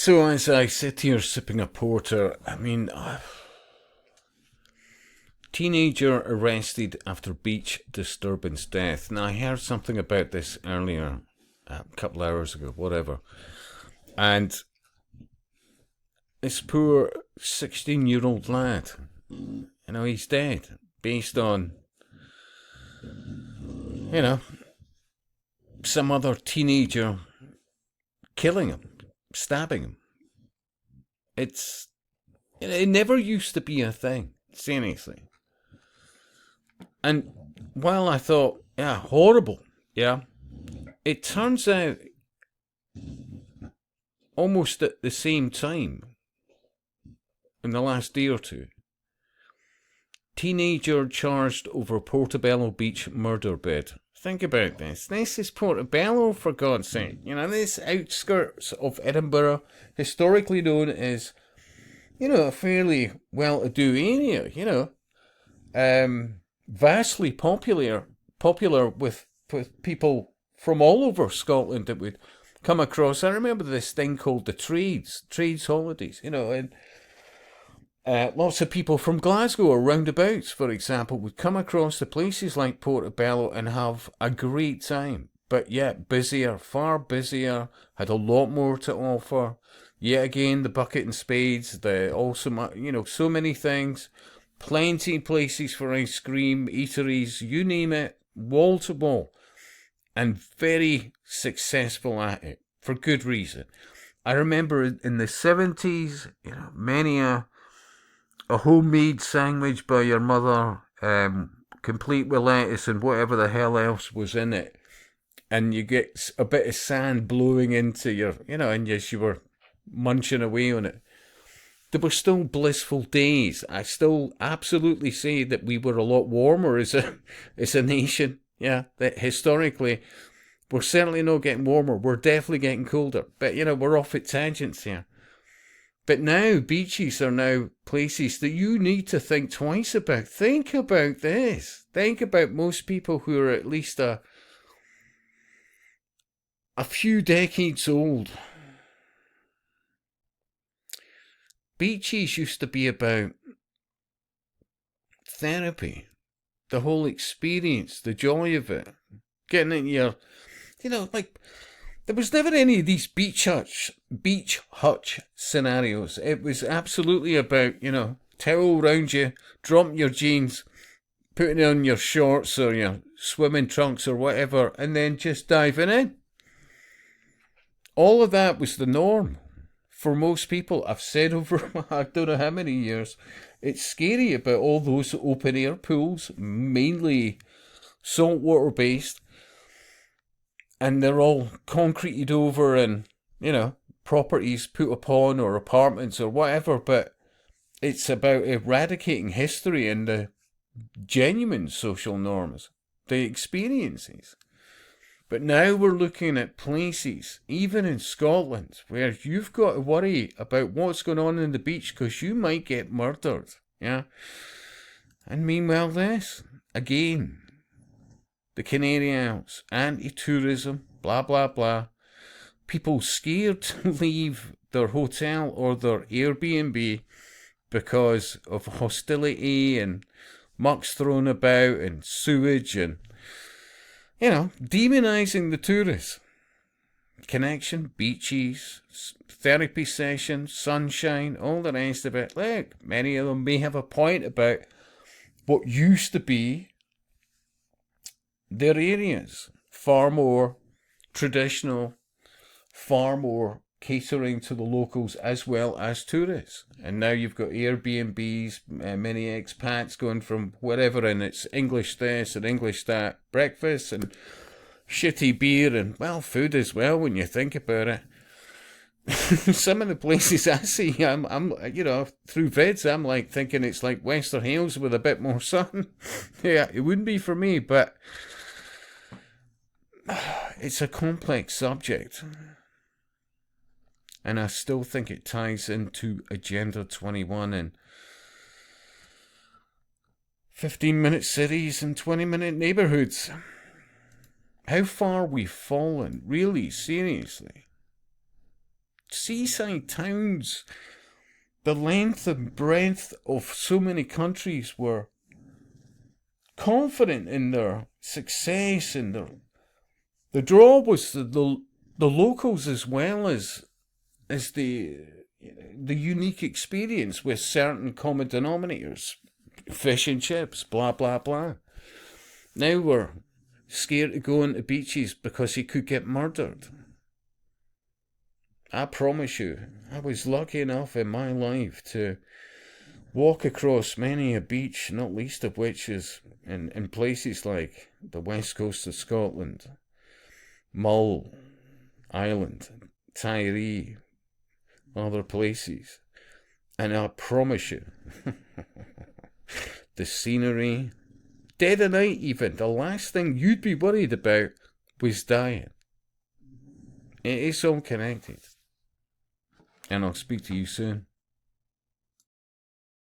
So as I sit here sipping a porter, I mean, teenager arrested after beach disturbance death. Now I heard something about this earlier, a couple hours ago, whatever, and this poor 16-year-old lad, he's dead based on, some other teenager killing him, stabbing him. It never used to be a thing, seriously. And while I thought, yeah, horrible, yeah, it turns out almost at the same time, in the last day or two, teenager charged over Portobello Beach murder bid. Think about this. This is Portobello, for God's sake. This outskirts of Edinburgh, historically known as, a fairly well-to-do area, vastly popular with people from all over Scotland that would come across. I remember this thing called the trades holidays, and lots of people from Glasgow or roundabouts, for example, would come across to places like Portobello and have a great time. But yet busier, far busier, had a lot more to offer. Yet again, the bucket and spades, so many things. Plenty of places for ice cream, eateries, you name it, wall to wall. And very successful at it, for good reason. I remember in the 70s, many a homemade sandwich by your mother, complete with lettuce and whatever the hell else was in it. And you get a bit of sand blowing into your, and as you were munching away on it. There were still blissful days. I still absolutely say that we were a lot warmer as a nation. Yeah, that historically, we're certainly not getting warmer. We're definitely getting colder. But, we're off at tangents here. But now, beaches are now places that you need to think twice about. Think about this. Think about most people who are at least a few decades old. Beaches used to be about therapy, the whole experience, the joy of it, getting in your, there was never any of these beach hutch scenarios. It was absolutely about, towel around you, dropping your jeans, putting on your shorts or your swimming trunks or whatever, and then just diving in. All of that was the norm. For most people, I've said over I don't know how many years, it's scary about all those open air pools, mainly saltwater based, and they're all concreted over and, properties put upon or apartments or whatever, but it's about eradicating history and the genuine social norms, the experiences. But now we're looking at places, even in Scotland, where you've got to worry about what's going on in the beach because you might get murdered. Yeah. And meanwhile, this, again, the Canary Islands, anti-tourism, blah, blah, blah. People scared to leave their hotel or their Airbnb because of hostility and mucks thrown about and sewage and, demonising the tourists. Connection, beaches, therapy sessions, sunshine, all the rest of it. Look, many of them may have a point about what used to be their areas. Far more traditional, far more catering to the locals as well as tourists. And now you've got Airbnbs, many expats going from wherever, and it's English this and English that, breakfast and shitty beer and, well, food as well when you think about it. Some of the places I see, I'm through vids, I'm like thinking it's like Western Hills with a bit more sun. Yeah, it wouldn't be for me, but it's a complex subject. And I still think it ties into Agenda 21 and 15-minute cities and 20-minute neighbourhoods. How far we've fallen, really, seriously. seaside towns, the length and breadth of so many countries were confident in their success, and the draw was the locals as well as the unique experience with certain common denominators, fish and chips, blah blah blah. Now we're scared to go into beaches because he could get murdered. I promise you, I was lucky enough in my life to walk across many a beach, not least of which is in places like the west coast of Scotland, Mull Island, Tiree, other places. And I promise you, the scenery, dead of night even, the last thing you'd be worried about was dying. It is all connected. And I'll speak to you soon.